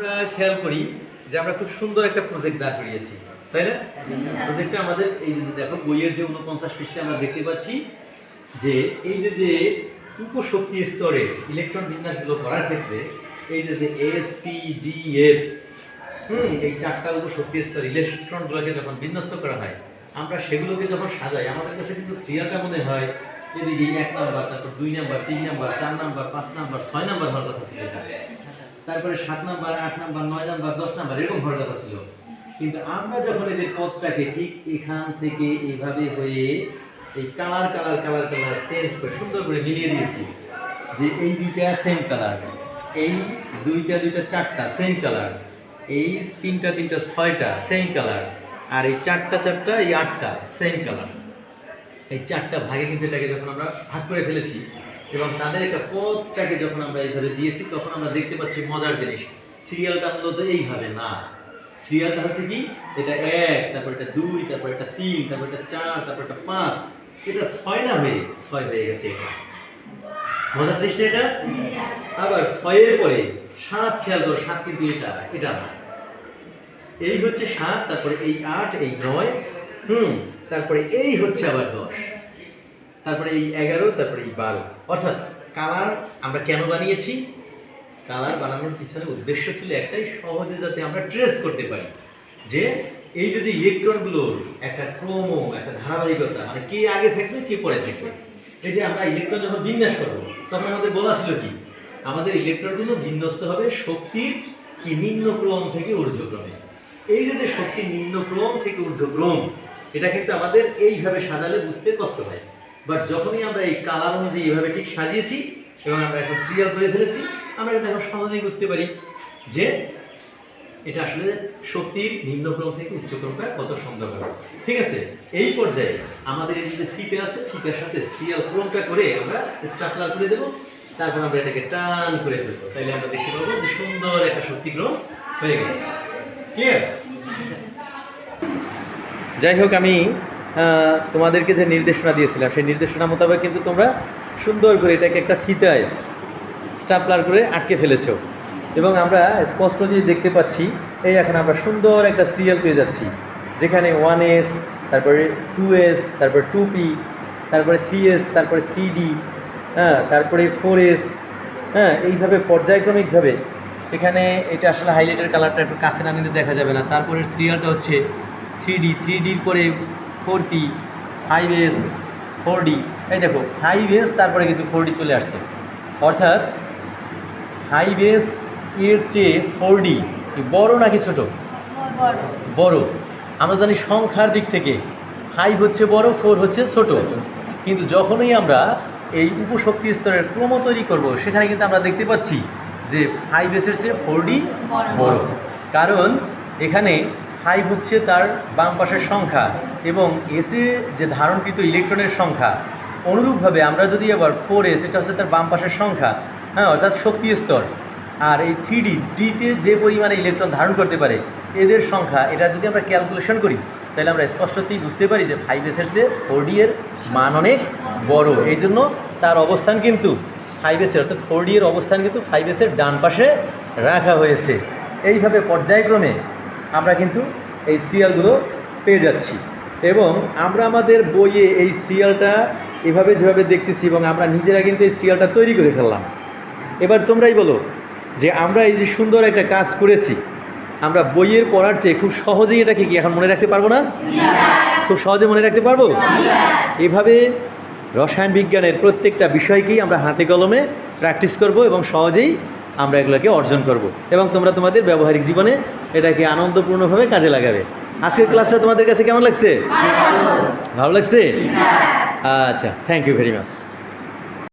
আমরা খেয়াল করি যে আমরা খুব সুন্দর একটা প্রজেক্ট দাঁড় করিয়েছি, তাই না? প্রজেক্টটা আমাদের এই যে দেখো বইয়ের যে 49 পৃষ্ঠাে আমরা দেখতে পাচ্ছি যে এই যে উপশক্তি স্তরে ইলেকট্রন বিন্যাসগুলো করার ক্ষেত্রে এই যে এস পি ডি এফ এই চারটা উপশক্তি স্তর ইলেকট্রনগুলোকে যখন বিন্যস্ত করা হয়, আমরা সেগুলোকে যখন সাজাই আমাদের কাছে কিন্তু সিরিয়ালটা মনে হয় এদিকে 1 নাম্বার, তারপর 2 number, 3 number, 4 number, 5 number, 6 number হওয়ার কথা ছিল, তারপরে 7 নাম্বার, 8 নাম্বার, 9 নাম্বার, 10 নাম্বার এরকম হওয়ার কথা ছিল। কিন্তু আমরা যখন এদের পথটাকে ঠিক এখান থেকে এইভাবে হয়ে এই কালার চেঞ্জ করে সুন্দর করে মিলিয়ে দিয়েছি যে এই দুইটা সেম কালার, এই দুইটা চারটা সেম কালার, এই তিনটা 6টা সেম কালার, আর এই চারটা এই 8টা সেম কালার। এই চারটা ভাগে কিন্তু এটাকে যখন আমরা ভাগ করে ফেলেছি এবং তাদের একটা পথটাকে যখন আমরা এইভাবে দিয়েছি, তখন আমরা দেখতে পাচ্ছি মজার জিনিস। সিরিয়ালটা মূলত এইভাবে না, সিরিয়ালটা হচ্ছে কি, এটা 1, তারপর এটা 2, তারপর এটা 3, তারপর এটা 4, তারপর এটা 5, এটা 6 না হয়ে 6 হয়ে গেছে। এটা মজার জিনিস না এটা? আবার 6 এর পরে 7 খেয়াল করো, 7 কিন্তু এটা না, এই হচ্ছে 7, তারপরে এই 8, এই 9, তারপরে এই হচ্ছে আবার 10, তারপরে এই 11, তারপরে এই 12। অর্থাৎ কালার আমরা কেন বানিয়েছি? কালার বানানোর পিছনে উদ্দেশ্য ছিল একটাই, সহজে যাতে আমরা ট্রেস করতে পারি যে এই যে ইলেকট্রনগুলোর একটা ক্রম, একটা ধারাবাহিকতা, মানে কে আগে থাকবে কে পরে থাকবে। এই যে আমরা ইলেকট্রন যখন বিন্যাস করবো তখন আমাদের বলা ছিল কি, আমাদের ইলেকট্রনগুলো বিন্যস্ত হবে শক্তির কি নিম্ন ক্রম থেকে ঊর্ধ্বক্রমে। এই যে শক্তির নিম্ন ক্রম থেকে ঊর্ধ্বক্রম, এটা কিন্তু আমাদের এইভাবে সাজালে বুঝতে কষ্ট হয়। বাট যখনই আমরা এই কালার অনুযায়ী এইভাবে ঠিক সাজিয়েছি এবং আমরা এখন সিরিয়াল করে ফেলেছি, আমরা কিন্তু এখন সহজেই বুঝতে পারি যে এটা আসলে শক্তির নিম্নক্রম থেকে উচ্চক্রমটা কত সুন্দর হবে। ঠিক আছে, এই পর্যায়ে আমাদের এই যে ফিতে আছে, ফিতের সাথে সিরিয়াল ক্রমটা করে আমরা স্টাপলার করে দেবো, তারপর আমরা এটাকে টান করে ফেলবো, তাইলে আমরা দেখতে পাবো যে সুন্দর একটা শক্তিক্রম হয়ে গেল। ক্লিয়ার? যাই হোক, আমি তোমাদেরকে যে নির্দেশনা দিয়েছিলাম সেই নির্দেশনা মোতাবেক কিন্তু তোমরা সুন্দর করে এটাকে একটা ফিতায় স্টাপলার করে আটকে ফেলেছো এবং আমরা স্পষ্ট দিয়ে দেখতে পাচ্ছি এই এখন আমরা সুন্দর একটা সিরিয়াল পেয়ে যাচ্ছি, যেখানে 1S, তারপরে 2S, তারপরে 2P, তারপরে 3S, তারপরে 3D, তারপরে 4S, এইভাবে পর্যায়ক্রমিকভাবে। এখানে এটা আসলে হাইলাইটের কালারটা একটু কাছে না নিতে দেখা যাবে না। তারপরে সিরিয়ালটা হচ্ছে 3Dর পরে 4P, 5S, 4D। এই দেখো 5S, তারপরে কিন্তু 4D চলে আসছে। অর্থাৎ 5S এর চেয়ে 4D কি বড় নাকি ছোট? বড়। আমরা জানি সংখ্যার দিক থেকে 5 হচ্ছে বড়, 4 হচ্ছে ছোট। কিন্তু যখনই আমরা এই উপশক্তি স্তরের ক্রম তৈরি করব, সেখানে কিন্তু আমরা দেখতে পাচ্ছি যে 5S এর চেয়ে 4D বড়। কারণ এখানে 5 হচ্ছে তার বাম পাশের সংখ্যা এবং এসে যে ধারণকৃত ইলেকট্রনের সংখ্যা। অনুরূপভাবে আমরা যদি আবার 4S, এটা হচ্ছে তার বাম পাশের সংখ্যা, অর্থাৎ শক্তি স্তর। আর এই 3Dতে যে পরিমাণে ইলেকট্রন ধারণ করতে পারে এদের সংখ্যা, এটা যদি আমরা ক্যালকুলেশন করি তাহলে আমরা স্পষ্টতই বুঝতে পারি যে 5S এর চেয়ে 4D এর মান অনেক বড়। এই জন্য তার অবস্থান কিন্তু 5S এর, অর্থাৎ 4D এর অবস্থান কিন্তু 5S এর ডান পাশে রাখা হয়েছে। এইভাবে পর্যায়ক্রমে আমরা কিন্তু এই সিরিয়ালগুলো পেয়ে যাচ্ছি এবং আমরা আমাদের বইয়ে এই সিরিয়ালটা এভাবে যেভাবে দেখতেছি এবং আমরা নিজেরা কিন্তু এই সিরিয়ালটা তৈরি করে ফেললাম। এবার তোমরাই বলো যে আমরা এই যে সুন্দর একটা কাজ করেছি, আমরা বইয়ের পড়ার চেয়ে খুব সহজেই এটাকে কি এখন মনে রাখতে পারবো না? খুব সহজে মনে রাখতে পারবো। এভাবে রসায়ন বিজ্ঞানের প্রত্যেকটা বিষয়কেই আমরা হাতে কলমে প্র্যাকটিস করব এবং সহজেই আমরা এগুলোকে অর্জন করব এবং তোমরা তোমাদের ব্যবহারিক জীবনে এটাকে আনন্দপূর্ণভাবে কাজে লাগাবে। আজকের ক্লাসটা তোমাদের কাছে কেমন লাগছে? ভালো লাগছে? আচ্ছা, থ্যাংক ইউ ভেরি মাচ।